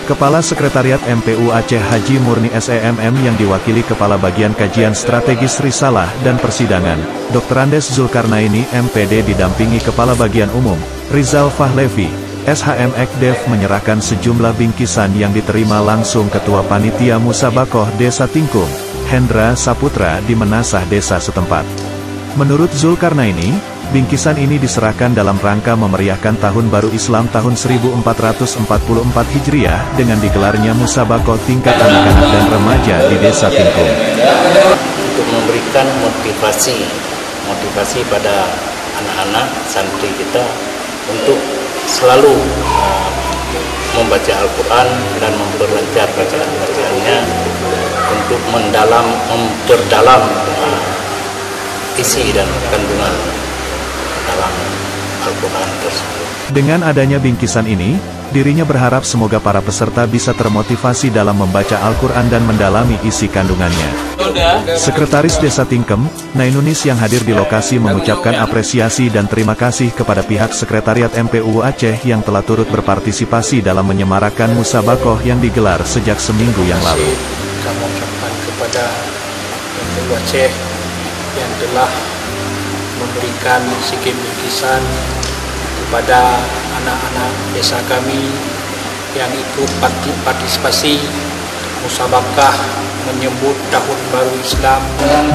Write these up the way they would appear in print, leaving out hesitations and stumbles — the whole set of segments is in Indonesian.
Kepala Sekretariat MPU Aceh Haji Murni SEMM yang diwakili Kepala Bagian Kajian Strategis Risalah dan Persidangan, Dr. Andes Zulkarnaini MPD didampingi Kepala Bagian Umum, Rizal Fahlevi, SHM Ekdev menyerahkan sejumlah bingkisan yang diterima langsung Ketua Panitia Musabakoh Desa Tingkung, Hendra Saputra di Menasah Desa setempat. Menurut Zulkarnaini, bingkisan ini diserahkan dalam rangka memeriahkan Tahun Baru Islam tahun 1444 Hijriah dengan digelarnya Musabakoh tingkat anak-anak dan remaja di Desa Tingkung. Untuk memberikan motivasi pada anak-anak santri kita untuk selalu membaca Al-Quran dan memperlancar bacaan-bacaannya untuk memperdalam isi dan kandungan dalam Al-Quran tersebut. Dengan adanya bingkisan ini, dirinya berharap semoga para peserta bisa termotivasi dalam membaca Al-Quran dan mendalami isi kandungannya. Sekretaris Desa Tingkem, Nainunis yang hadir di lokasi mengucapkan apresiasi dan terima kasih kepada pihak Sekretariat MPU Aceh yang telah turut berpartisipasi dalam menyemarakan Musabakoh yang digelar sejak seminggu yang lalu. Kami ucapkan kepada MPU Aceh yang telah memberikan sedikit bingkisan kepada anak-anak desa kami yang ikut partisipasi musabakah menyambut Tahun Baru Islam.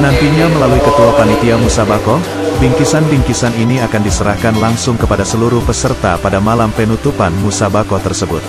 Nantinya melalui Ketua Panitia Musabakoh, bingkisan-bingkisan ini akan diserahkan langsung kepada seluruh peserta pada malam penutupan Musabakoh tersebut.